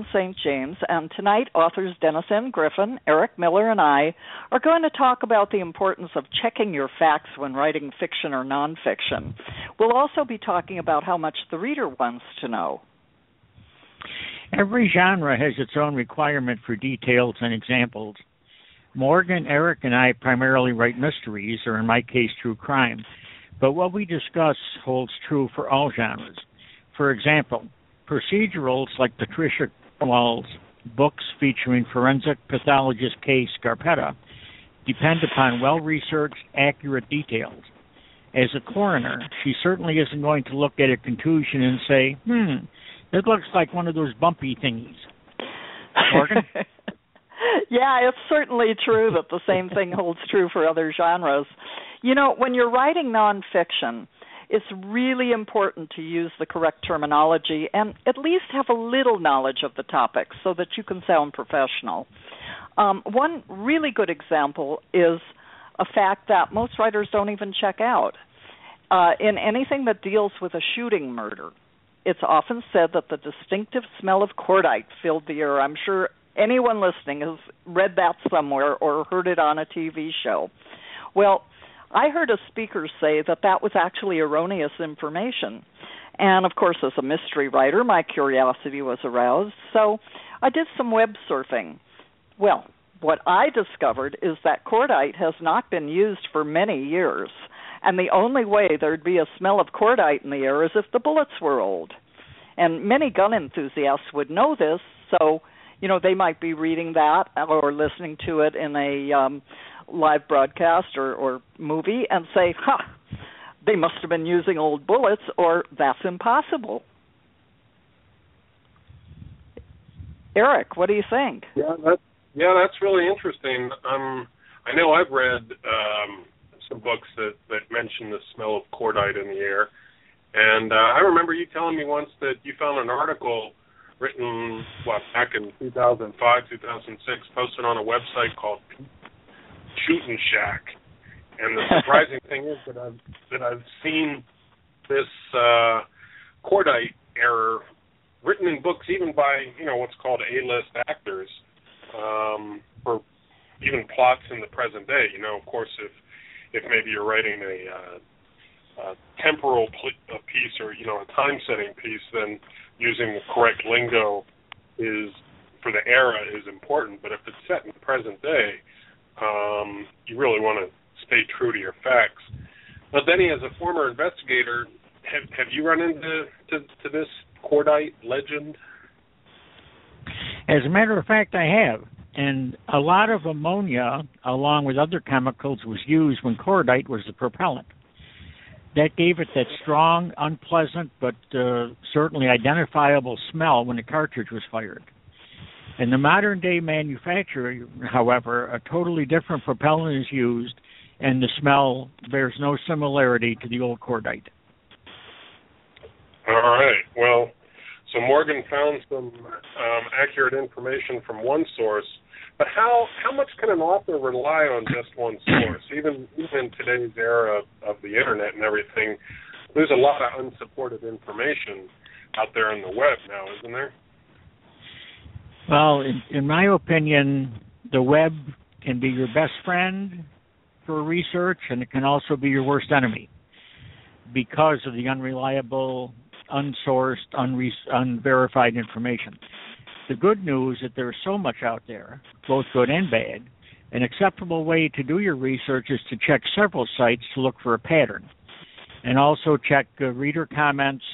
in St. James, and tonight authors Dennis N. Griffin, Eric Miller, and I are going to talk about the importance of checking your facts when writing fiction or nonfiction. We'll also be talking about how much the reader wants to know. Every genre has its own requirement for details and examples. Morgan, Eric, and I primarily write mysteries, or in my case, true crime. But what we discuss holds true for all genres. For example, procedurals like Patricia Cornwell's books featuring forensic pathologist Kay Scarpetta depend upon well-researched, accurate details. As a coroner, she certainly isn't going to look at a contusion and say, it looks like one of those bumpy thingies. Morgan? Yeah, it's certainly true that the same thing holds true for other genres. You know, when you're writing nonfiction, it's really important to use the correct terminology and at least have a little knowledge of the topic so that you can sound professional. One really good example is a fact that most writers don't even check out. In anything that deals with a shooting murder, it's often said that the distinctive smell of cordite filled the air. I'm sure anyone listening has read that somewhere or heard it on a TV show. Well, I heard a speaker say that that was actually erroneous information. And, of course, as a mystery writer, my curiosity was aroused, so I did some web surfing. Well, what I discovered is that cordite has not been used for many years, and the only way there'd be a smell of cordite in the air is if the bullets were old. And many gun enthusiasts would know this, so, you know, they might be reading that or listening to it in a live broadcast or movie and say, they must have been using old bullets, or that's impossible. Eric, what do you think? Yeah, that's really interesting. I know I've read some books that mention the smell of cordite in the air, and I remember you telling me once that you found an article written back in 2005, 2006, posted on a website called Shooting Shack. And the surprising thing is that I've seen this cordite error written in books even by, what's called A-list actors, for even plots in the present day. Of course, if maybe you're writing a temporal piece or, a time-setting piece, then using the correct lingo for the era is important. But if it's set in the present day, you really want to stay true to your facts. Now, Denny, as a former investigator, have you run into this cordite legend? As a matter of fact, I have. And a lot of ammonia, along with other chemicals, was used when cordite was the propellant. That gave it that strong, unpleasant, but certainly identifiable smell when the cartridge was fired. In the modern-day manufacture, however, a totally different propellant is used, and the smell bears no similarity to the old cordite. All right. Well, so Morgan found some accurate information from one source, but how much can an author rely on just one source? Even in today's era of the Internet and everything, there's a lot of unsupported information out there on the web now, isn't there? Well, in my opinion, the web can be your best friend for research, and it can also be your worst enemy because of the unreliable, unsourced, unverified information. The good news is that there's so much out there, both good and bad. An acceptable way to do your research is to check several sites to look for a pattern, and also check reader comments,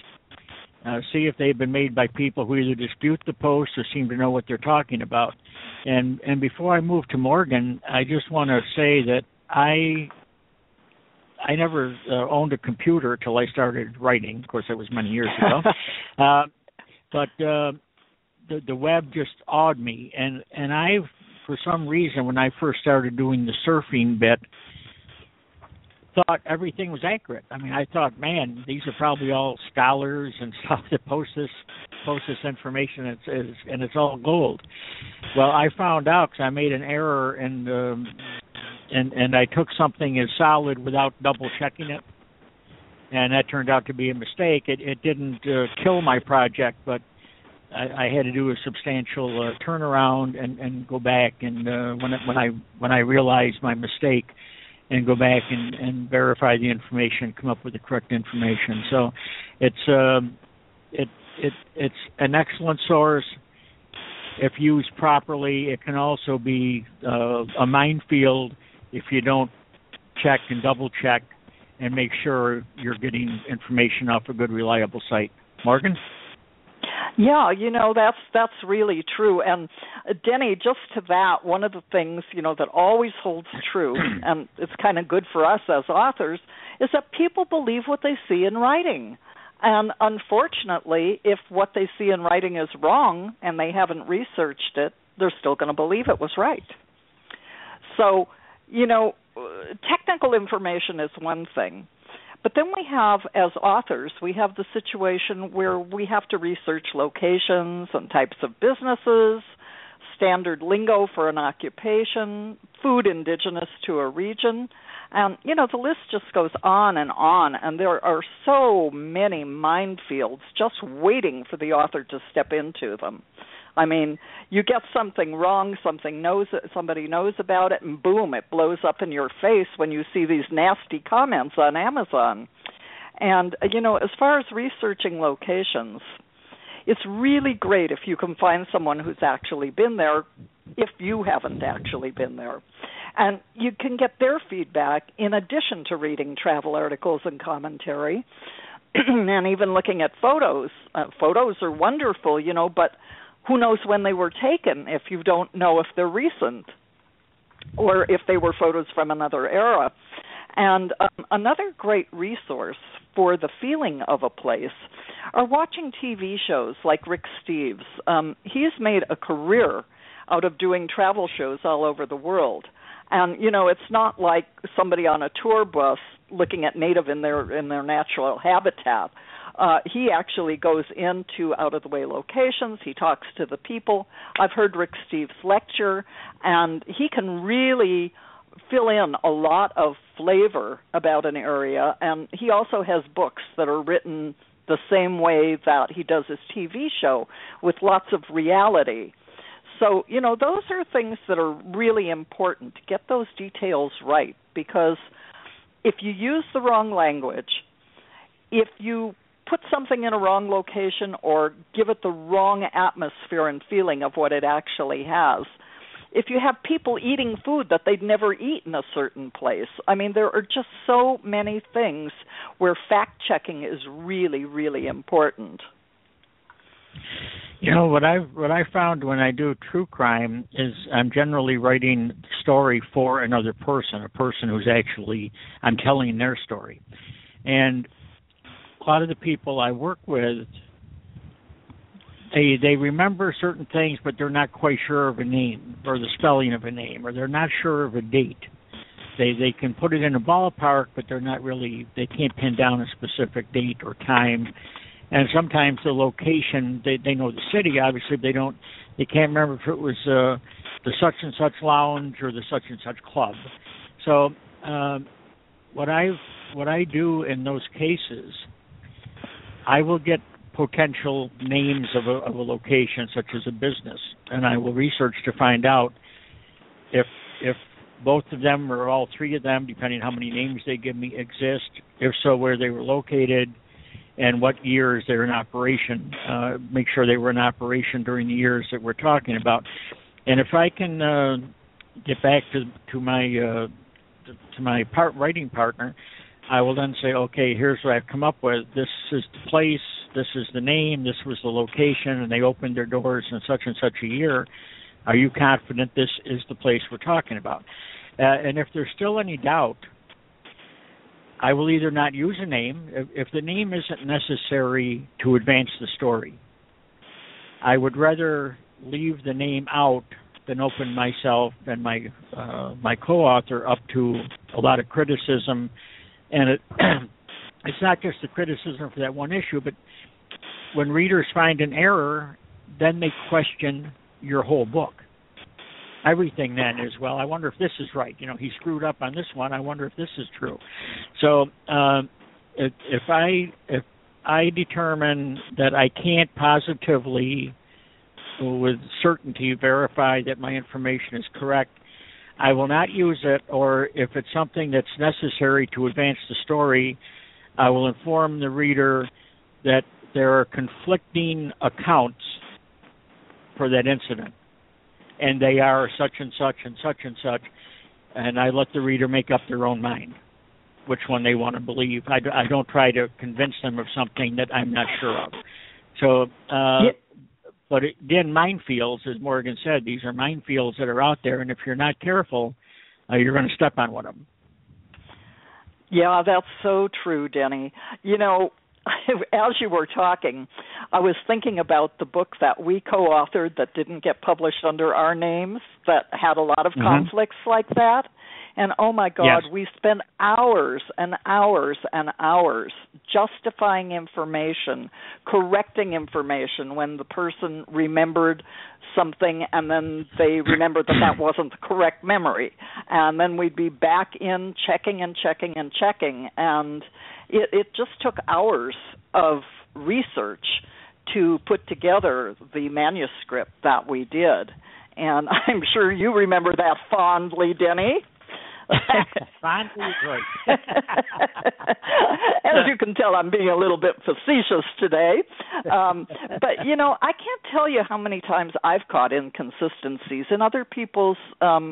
see if they've been made by people who either dispute the post or seem to know what they're talking about. And before I move to Morgan, I just want to say that I never owned a computer till I started writing. Of course, that was many years ago. But the web just awed me. And I, for some reason, when I first started doing the surfing bit, thought everything was accurate. I mean, I thought, man, these are probably all scholars and stuff that post this information, and it's all gold. Well, I found out because I made an error and I took something as solid without double checking it, and that turned out to be a mistake. It didn't kill my project, but I had to do a substantial turnaround and go back and when I realized my mistake, and go back and verify the information, come up with the correct information. So it's an excellent source. If used properly, it can also be a minefield if you don't check and double check and make sure you're getting information off a good, reliable site. Morgan? Yeah, that's really true. And Denny, just to that, one of the things, that always holds true, and it's kind of good for us as authors, is that people believe what they see in writing. And unfortunately, if what they see in writing is wrong and they haven't researched it, they're still going to believe it was right. So, technical information is one thing. But then we have, as authors, we have the situation where we have to research locations and types of businesses, standard lingo for an occupation, food indigenous to a region. And, the list just goes on, and there are so many minefields just waiting for the author to step into them. I mean, you get something wrong, somebody knows about it, and boom, it blows up in your face when you see these nasty comments on Amazon. And, as far as researching locations, it's really great if you can find someone who's actually been there, if you haven't actually been there. And you can get their feedback in addition to reading travel articles and commentary and even looking at photos. Photos are wonderful, but who knows when they were taken if you don't know if they're recent or if they were photos from another era. And another great resource for the feeling of a place are watching TV shows like Rick Steves. He's made a career out of doing travel shows all over the world. And, it's not like somebody on a tour bus looking at native in their natural habitat. He actually goes into out-of-the-way locations. He talks to the people. I've heard Rick Steves lecture, and he can really fill in a lot of flavor about an area. And he also has books that are written the same way that he does his TV show, with lots of reality. So, those are things that are really important, to get those details right, because if you use the wrong language, if you put something in a wrong location or give it the wrong atmosphere and feeling of what it actually has, if you have people eating food that they'd never eat in a certain place, I mean, there are just so many things where fact-checking is really, really important. What I found when I do true crime is I'm generally writing story for another person, a person who's actually, I'm telling their story. And a lot of the people I work with, they remember certain things, but they're not quite sure of a name or the spelling of a name, or they're not sure of a date. They can put it in a ballpark, but they can't pin down a specific date or time. And sometimes the location, they know the city, obviously, they can't remember if it was the such and such lounge or the such and such club. So what I do in those cases, I will get potential names of a location, such as a business, and I will research to find out if both of them or all three of them, depending on how many names they give me, exist, if so, where they were located, and what years they're in operation. Make sure they were in operation during the years that we're talking about. And if I can get back to my writing partner, I will then say, okay, here's what I've come up with. This is the place, this is the name, this was the location, and they opened their doors in such and such a year. Are you confident this is the place we're talking about? And if there's still any doubt, I will either not use a name. If the name isn't necessary to advance the story, I would rather leave the name out than open myself and my co-author up to a lot of criticism. And it's not just the criticism for that one issue, but when readers find an error, then they question your whole book. Everything then is, well, I wonder if this is right. He screwed up on this one. I wonder if this is true. So if I determine that I can't positively with certainty verify that my information is correct, I will not use it, or if it's something that's necessary to advance the story, I will inform the reader that there are conflicting accounts for that incident, and they are such and such and such and such, and I let the reader make up their own mind which one they want to believe. I don't try to convince them of something that I'm not sure of. So, but again, minefields, as Morgan said, these are minefields that are out there, and if you're not careful, you're going to step on one of them. Yeah, that's so true, Denny. You know, as you were talking, I was thinking about the book that we co-authored that didn't get published under our names, that had a lot of conflicts like that. And oh my God, yes. We spent hours and hours and hours justifying information, correcting information when the person remembered something and then they remembered that wasn't the correct memory. And then we'd be back in checking and checking and checking. And it just took hours of research to put together the manuscript that we did. And I'm sure you remember that fondly, Denny. Fondly is right. As you can tell, I'm being a little bit facetious today. But, you know, I can't tell you how many times I've caught inconsistencies in other people's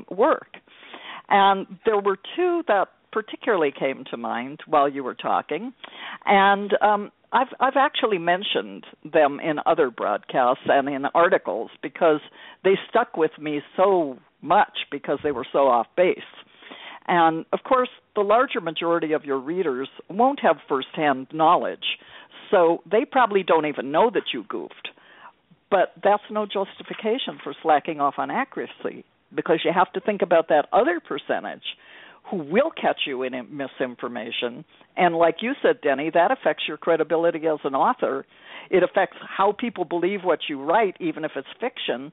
work. And there were two that particularly came to mind while you were talking. And I've actually mentioned them in other broadcasts and in articles because they stuck with me so much because they were so off base. And, of course, the larger majority of your readers won't have firsthand knowledge, so they probably don't even know that you goofed. But that's no justification for slacking off on accuracy, because you have to think about that other percentage who will catch you in misinformation. And like you said, Denny, that affects your credibility as an author. It affects how people believe what you write, even if it's fiction,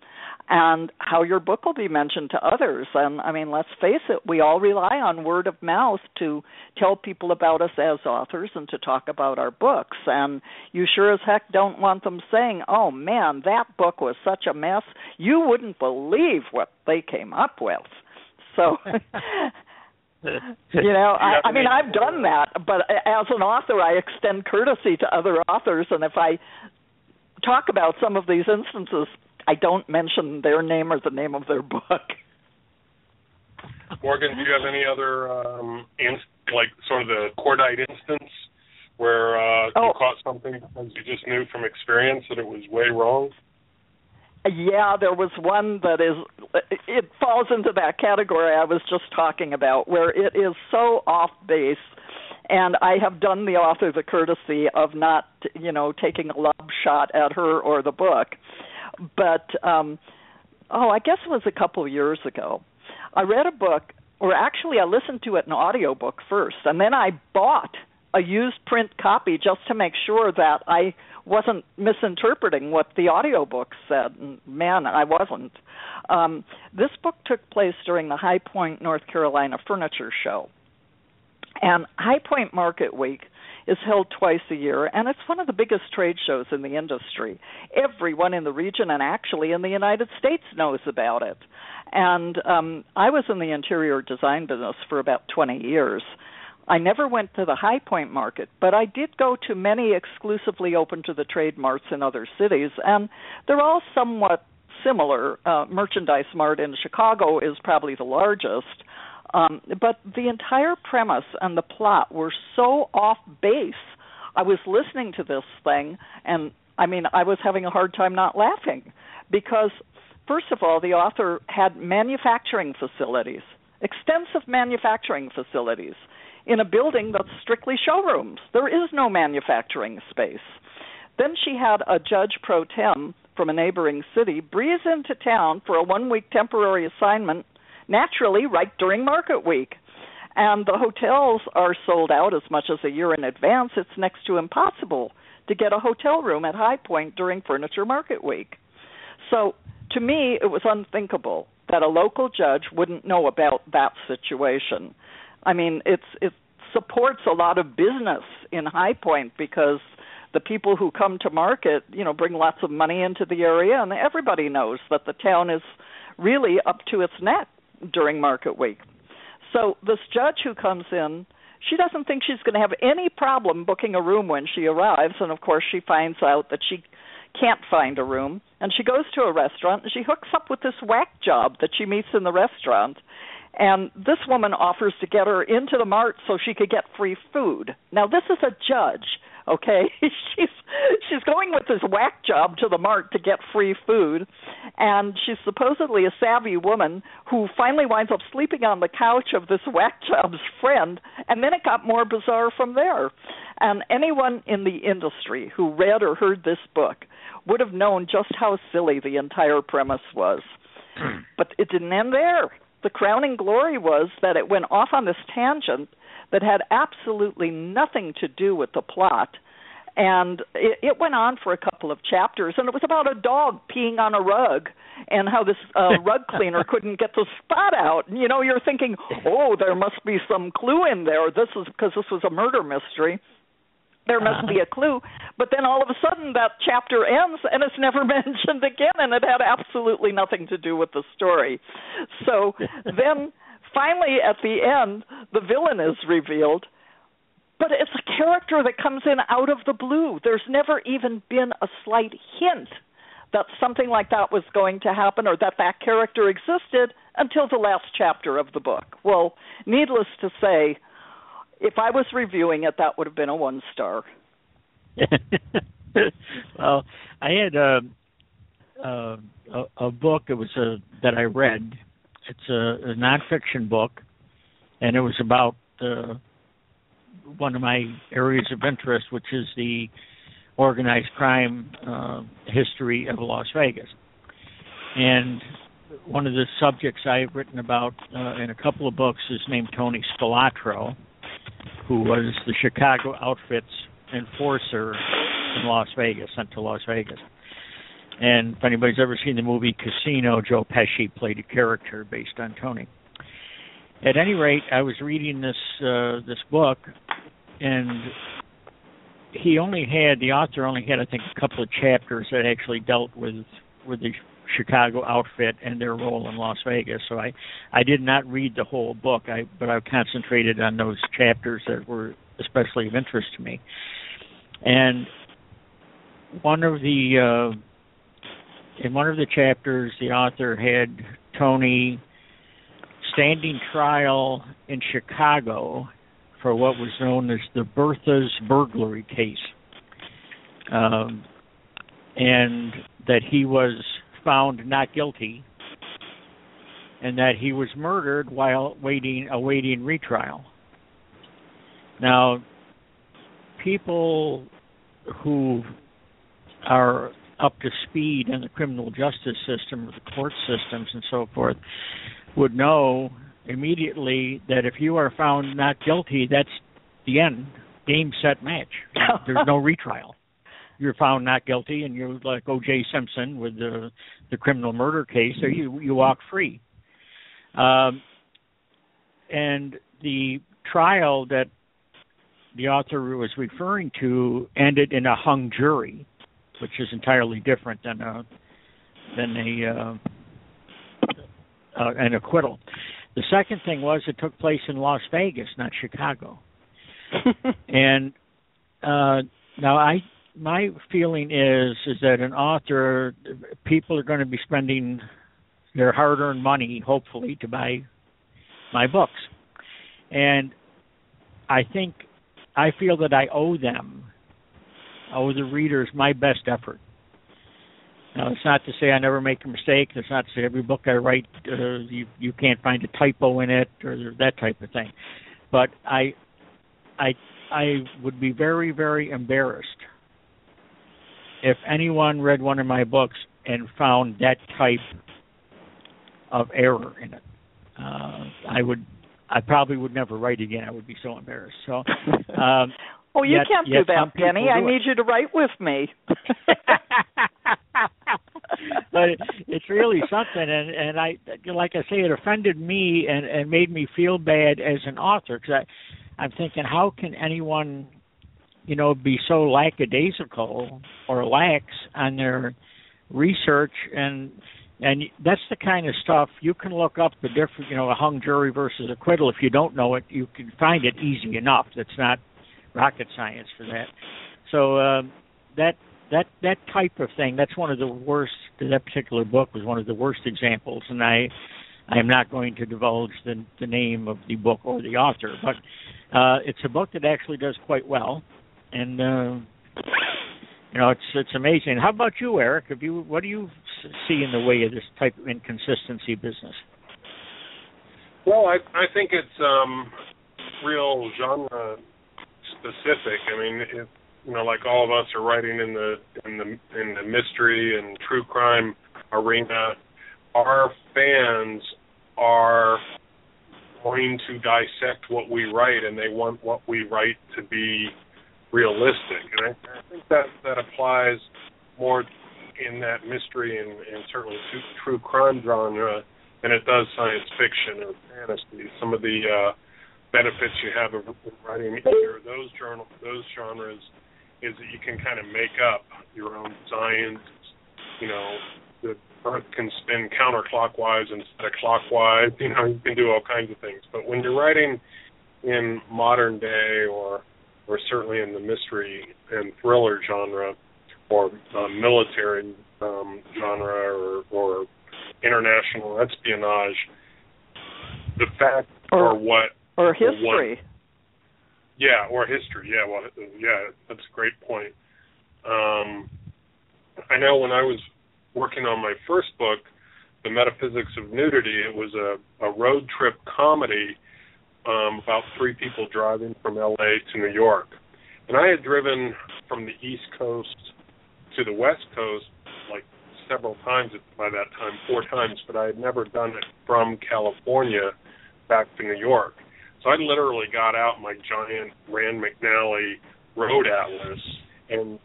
and how your book will be mentioned to others. And, I mean, let's face it, we all rely on word of mouth to tell people about us as authors and to talk about our books. And you sure as heck don't want them saying, oh, man, that book was such a mess. You wouldn't believe what they came up with. So... You know, I mean, I've done that, but as an author, I extend courtesy to other authors, and if I talk about some of these instances, I don't mention their name or the name of their book. Morgan, do you have any other, like sort of the cordite instance where you caught something because you just knew from experience that it was way wrong? Yeah, there was one that it falls into that category I was just talking about, where it is so off base, and I have done the author the courtesy of not, you know, taking a lob shot at her or the book. But, I guess it was a couple of years ago. I read a book, or actually I listened to it in audiobook first, and then I bought a used print copy just to make sure that I wasn't misinterpreting what the audiobook said. And man, I wasn't. This book took place during the High Point, North Carolina Furniture Show. And High Point Market Week is held twice a year, and it's one of the biggest trade shows in the industry. Everyone in the region and actually in the United States knows about it. And I was in the interior design business for about 20 years. I never went to the High Point market, but I did go to many exclusively open to the trade marts in other cities, and they're all somewhat similar. Merchandise Mart in Chicago is probably the largest, but the entire premise and the plot were so off base. I was listening to this thing, and I mean, I was having a hard time not laughing because, first of all, the author had manufacturing facilities, extensive manufacturing facilities, in a building that's strictly showrooms. There is no manufacturing space. Then she had a judge pro tem from a neighboring city breeze into town for a one-week temporary assignment, naturally right during market week. And the hotels are sold out as much as a year in advance. It's next to impossible to get a hotel room at High Point during Furniture Market Week. So to me, it was unthinkable that a local judge wouldn't know about that situation. I mean, it supports a lot of business in High Point because the people who come to market, bring lots of money into the area, and everybody knows that the town is really up to its neck during market week. So this judge who comes in, she doesn't think she's going to have any problem booking a room when she arrives, and of course she finds out that she can't find a room, and she goes to a restaurant, and she hooks up with this whack job that she meets in the restaurant, and this woman offers to get her into the mart so she could get free food. Now, this is a judge, okay? She's going with this whack job to the mart to get free food, and she's supposedly a savvy woman who finally winds up sleeping on the couch of this whack job's friend, and then it got more bizarre from there. And anyone in the industry who read or heard this book would have known just how silly the entire premise was. But it didn't end there. The crowning glory was that it went off on this tangent that had absolutely nothing to do with the plot. And it went on for a couple of chapters, and it was about a dog peeing on a rug and how this rug cleaner couldn't get the spot out. And, you're thinking, oh, there must be some clue in there. This is because this was a murder mystery. There must be a clue. But then all of a sudden that chapter ends and it's never mentioned again, and it had absolutely nothing to do with the story. So then finally at the end, the villain is revealed, but it's a character that comes in out of the blue. There's never even been a slight hint that something like that was going to happen or that character existed until the last chapter of the book. Well, needless to say, if I was reviewing it, that would have been a 1-star. Well, I had a book. It was that I read. It's a nonfiction book, and it was about one of my areas of interest, which is the organized crime history of Las Vegas. And one of the subjects I've written about in a couple of books is named Tony Spilatro, who was the Chicago outfit's enforcer in Las Vegas, sent to Las Vegas. And if anybody's ever seen the movie Casino, Joe Pesci played a character based on Tony. At any rate, I was reading this book, and the author only had, I think, a couple of chapters that actually dealt with the Chicago outfit and their role in Las Vegas. So I did not read the whole book, but I concentrated on those chapters that were especially of interest to me. And in one of the chapters, the author had Tony standing trial in Chicago for what was known as the Bertha's burglary case, and that he was found not guilty, and that he was murdered while awaiting retrial. Now, people who are up to speed in the criminal justice system or the court systems and so forth would know immediately that if you are found not guilty, that's the end. Game, set, match. There's no retrial. You're found not guilty, and you're like O.J. Simpson with the criminal murder case, so you walk free. And the trial that the author was referring to ended in a hung jury, which is entirely different than an acquittal. The second thing was it took place in Las Vegas, not Chicago. And now my feeling is that an author, people are going to be spending their hard-earned money, hopefully, to buy my books. And I feel that I owe the readers, my best effort. Now, it's not to say I never make a mistake. It's not to say every book I write, you can't find a typo in it or that type of thing. But I would be very, very embarrassed if anyone read one of my books and found that type of error in it. I probably would never write again. I would be so embarrassed. So, well, you can't do that, Denny. I need you to write with me. But it's really something, and I, like I say, it offended me and made me feel bad as an author, because I'm thinking, how can anyone be so lackadaisical or lax on their research, and that's the kind of stuff you can look up the different, a hung jury versus acquittal. If you don't know it, you can find it easy enough. That's not rocket science for that. So that type of thing, that's one of the worst. That particular book was one of the worst examples, and I am not going to divulge the name of the book or the author, but it's a book that actually does quite well, and it's amazing. How about you, Eric? What do you see in the way of this type of inconsistency business? Well, I think it's real genre specific. I mean, like all of us are writing in the mystery and true crime arena, our fans are going to dissect what we write, and they want what we write to be realistic. And I think that applies more in that mystery and certainly true crime genre than it does science fiction or fantasy. Some of the benefits you have of writing either those genres is that you can kind of make up your own science. The Earth can spin counterclockwise instead of clockwise. You can do all kinds of things. But when you're writing in modern day or certainly in the mystery and thriller genre or military genre or international espionage, the fact or history. Or history. Yeah, well, that's a great point. I know when I was working on my first book, The Metaphysics of Nudity, it was a road trip comedy about three people driving from L.A. to New York. And I had driven from the East Coast to the West Coast like several times by that time, 4 times, but I had never done it from California back to New York. So I literally got out my giant Rand McNally road atlas and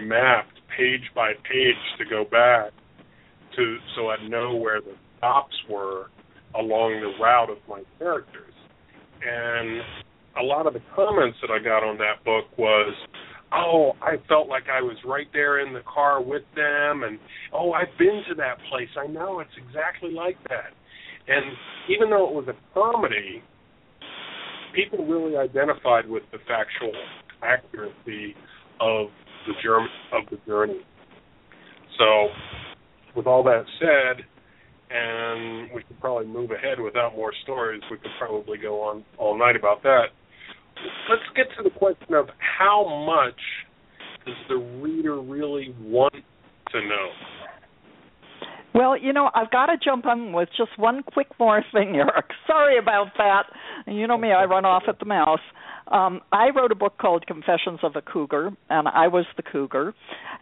mapped page by page to go back so I'd know where the stops were along the route of my characters. And a lot of the comments that I got on that book was, I felt like I was right there in the car with them, and, I've been to that place. I know it's exactly like that. And even though it was a comedy, people really identified with the factual accuracy of the journey. So, with all that said, and we could probably move ahead without more stories, we could probably go on all night about that. Let's get to the question of how much does the reader really want to know? Well, I've got to jump on with just one quick more thing, Eric. Sorry about that. You know me, I run off at the mouth. I wrote a book called Confessions of a Cougar, and I was the cougar.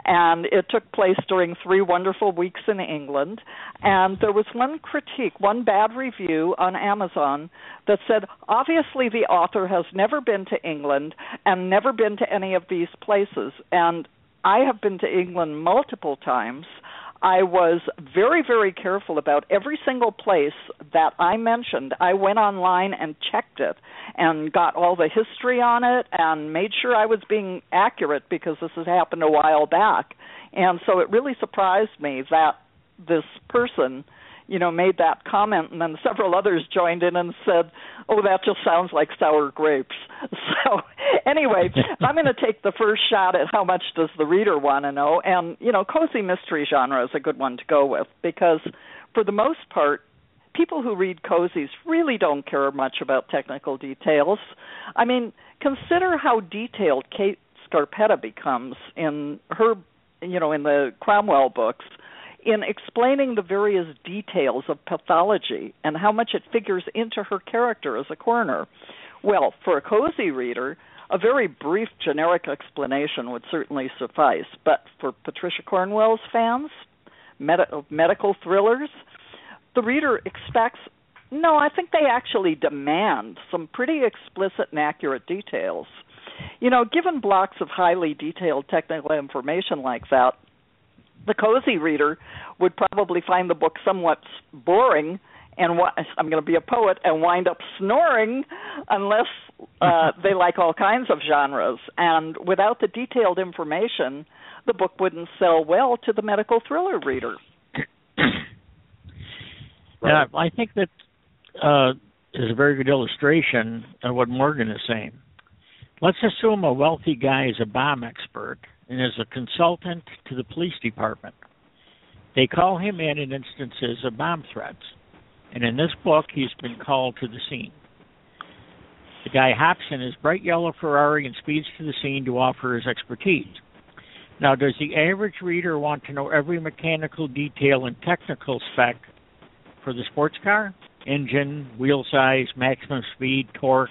And it took place during 3 wonderful weeks in England. And there was one critique, one bad review on Amazon that said, obviously the author has never been to England and never been to any of these places. And I have been to England multiple times. I was very, very careful about every single place that I mentioned. I went online and checked it and got all the history on it and made sure I was being accurate because this has happened a while back. And so it really surprised me that this person, made that comment, and then several others joined in and said, that just sounds like sour grapes. So anyway, I'm going to take the first shot at how much does the reader want to know. And, cozy mystery genre is a good one to go with because for the most part, people who read cozies really don't care much about technical details. I mean, consider how detailed Kate Scarpetta becomes in her, in the Cromwell books, in explaining the various details of pathology and how much it figures into her character as a coroner. Well, for a cozy reader, a very brief generic explanation would certainly suffice. But for Patricia Cornwell's fans, medical thrillers, the reader expects, I think they actually demand some pretty explicit and accurate details. Given blocks of highly detailed technical information like that, the cozy reader would probably find the book somewhat boring and I'm going to be a poet and wind up snoring unless they like all kinds of genres. And without the detailed information, the book wouldn't sell well to the medical thriller reader. Yeah, I think that is a very good illustration of what Morgan is saying. Let's assume a wealthy guy is a bomb expert and is a consultant to the police department. They call him in instances of bomb threats, and in this book, he's been called to the scene. The guy hops in his bright yellow Ferrari and speeds to the scene to offer his expertise. Now, does the average reader want to know every mechanical detail and technical spec for the sports car? Engine, wheel size, maximum speed, torque,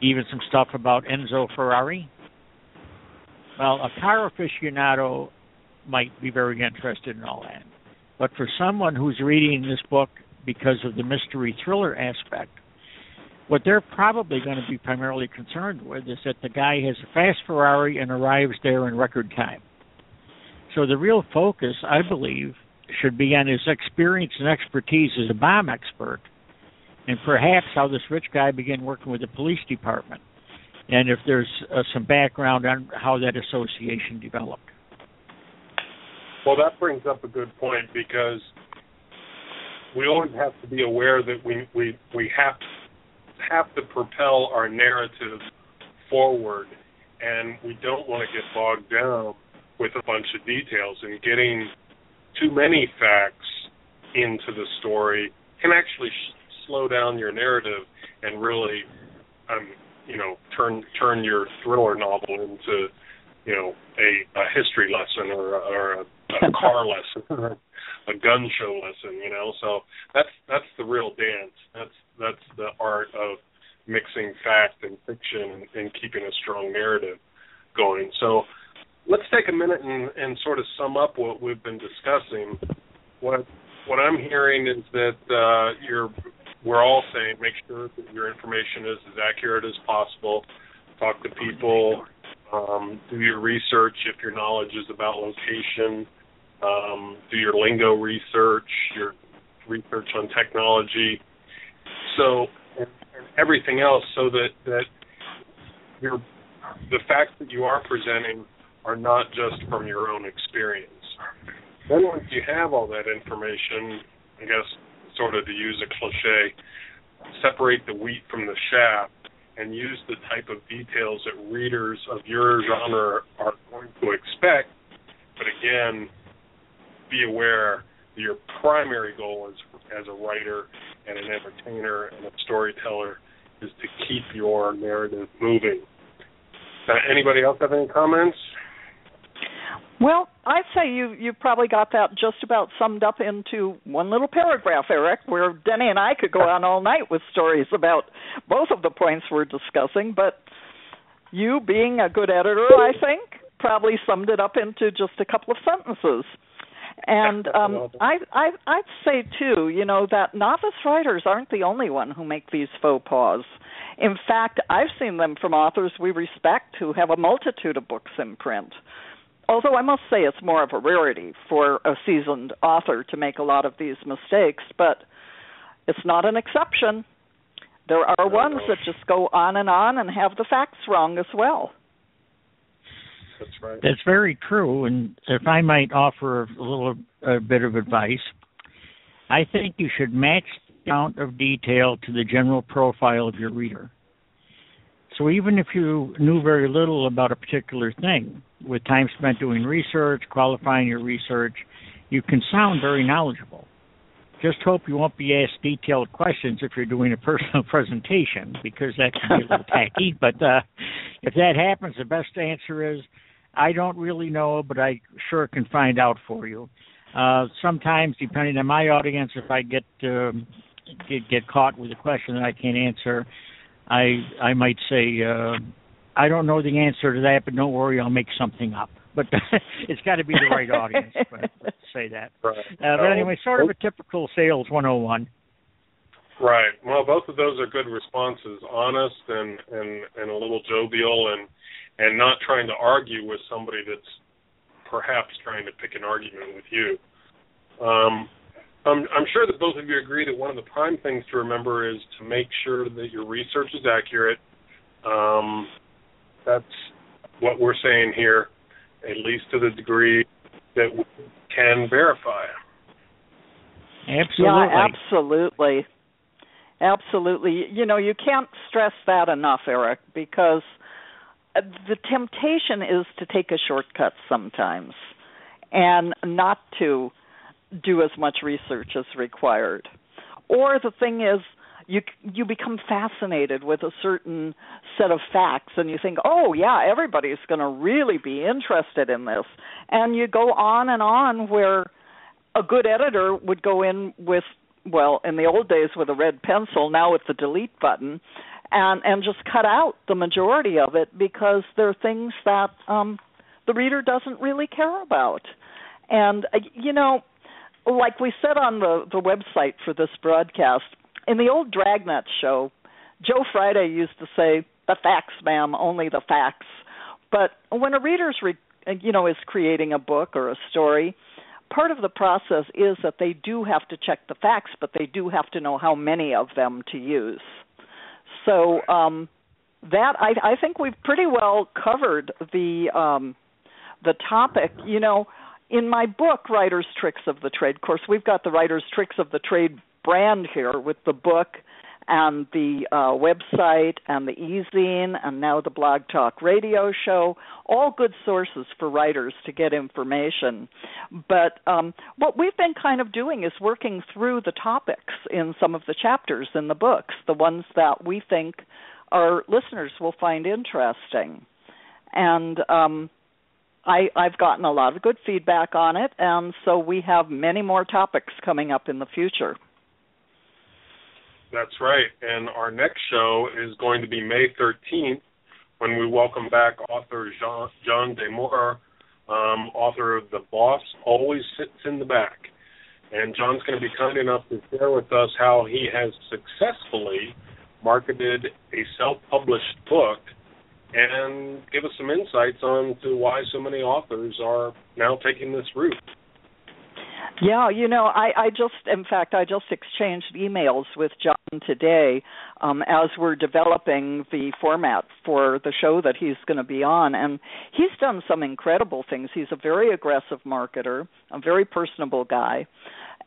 even some stuff about Enzo Ferrari? Well, a car aficionado might be very interested in all that. But for someone who's reading this book because of the mystery thriller aspect, what they're probably going to be primarily concerned with is that the guy has a fast Ferrari and arrives there in record time. So the real focus, I believe, should be on his experience and expertise as a bomb expert, and perhaps how this rich guy began working with the police department, and if there's some background on how that association developed. Well, that brings up a good point, because we always have to be aware that we have to propel our narrative forward, and we don't want to get bogged down with a bunch of details, and getting too many facts into the story can actually slow down your narrative and really turn your thriller novel into a history lesson or a car lesson or a gun show lesson. So that's the real dance. That's the art of mixing fact and fiction and keeping a strong narrative going. So let's take a minute and sort of sum up what we've been discussing. What I'm hearing is that we're all saying make sure that your information is as accurate as possible. Talk to people. Do your research if your knowledge is about location. Do your lingo research, your research on technology. So and everything else, so that the facts that you are presenting are not just from your own experience. Then once you have all that information, I guess sort of to use a cliche, separate the wheat from the chaff and use the type of details that readers of your genre are going to expect. But again, be aware that your primary goal as a writer and an entertainer and a storyteller is to keep your narrative moving. Anybody else have any comments? Well, I'd say you probably got that just about summed up into one little paragraph, Eric, where Denny and I could go on all night with stories about both of the points we're discussing, but you, being a good editor, I think, probably summed it up into just a couple of sentences. And I'd say, too, that novice writers aren't the only one who make these faux pas. In fact, I've seen them from authors we respect who have a multitude of books in print. Although I must say it's more of a rarity for a seasoned author to make a lot of these mistakes, but it's not an exception. There are ones that just go on and have the facts wrong as well. That's right. That's very true, and if I might offer a bit of advice, I think you should match the amount of detail to the general profile of your reader. So even if you knew very little about a particular thing, with time spent doing research, qualifying your research, you can sound very knowledgeable. Just hope you won't be asked detailed questions if you're doing a personal presentation, because that can be a little tacky. But if that happens, the best answer is, I don't really know, but I sure can find out for you. Sometimes, depending on my audience, if I get caught with a question that I can't answer, I might say, I don't know the answer to that, but don't worry, I'll make something up. But it's got to be the right audience to say that. Right. But anyway, sort of a typical sales 101. Right. Well, both of those are good responses, honest and a little jovial, and not trying to argue with somebody that's perhaps trying to pick an argument with you. I'm sure that both of you agree that one of the prime things to remember is to make sure that your research is accurate. That's what we're saying here, at least to the degree that we can verify. Absolutely. Yeah, absolutely. Absolutely. You know, you can't stress that enough, Eric, because the temptation is to take a shortcut sometimes and not to do as much research as required. Or the thing is, you become fascinated with a certain set of facts and you think, oh, yeah, everybody's going to really be interested in this. And you go on where a good editor would go in with, well, in the old days with a red pencil, now with the delete button, and just cut out the majority of it because there are things that the reader doesn't really care about. And, you know, like we said on the website for this broadcast, in the old Dragnet show, Joe Friday used to say, "The facts, ma'am, only the facts." But when a reader's, is creating a book or a story, part of the process is that they do have to check the facts, but they do have to know how many of them to use. So that I think we've pretty well covered the topic. You know, in my book, Writer's Tricks of the Trade, of course, we've got the Writer's Tricks of the Trade brand here with the book and the website and the e-zine and now the Blog Talk radio show, all good sources for writers to get information. But what we've been kind of doing is working through the topics in some of the chapters in the books, the ones that we think our listeners will find interesting. And I've gotten a lot of good feedback on it, and so we have many more topics coming up in the future. That's right. And our next show is going to be May 13th when we welcome back author John DeMore, author of The Boss Always Sits in the Back. And John's going to be kind enough to share with us how he has successfully marketed a self-published book and give us some insights on to why so many authors are now taking this route. Yeah, you know, I just exchanged emails with John today as we're developing the format for the show that he's going to be on, and he's done some incredible things. He's a very aggressive marketer, a very personable guy,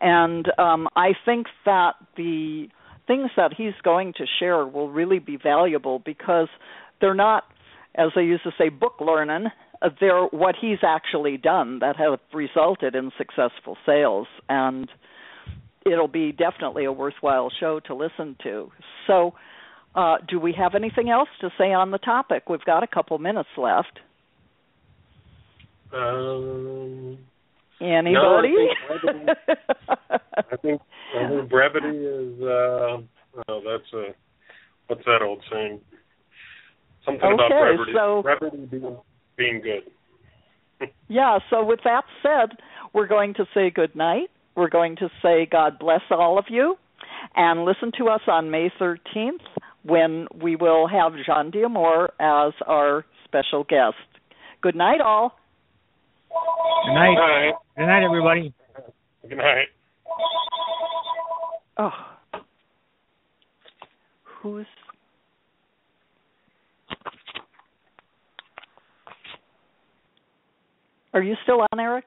and I think that the things that he's going to share will really be valuable because they're not, as I used to say, book learning. They're what he's actually done that have resulted in successful sales, and it'll be definitely a worthwhile show to listen to. So do we have anything else to say on the topic? We've got a couple minutes left. Anybody? No, I think brevity is, what's that old saying? Something about brevity. So, brevity being good. Yeah, so with that said, we're going to say good night. We're going to say God bless all of you, and listen to us on May 13th when we will have Jean D'Amour as our special guest. Good night, all. Good night. Good night. Good night, everybody. Good night. Oh. Who's... Are you still on, Eric?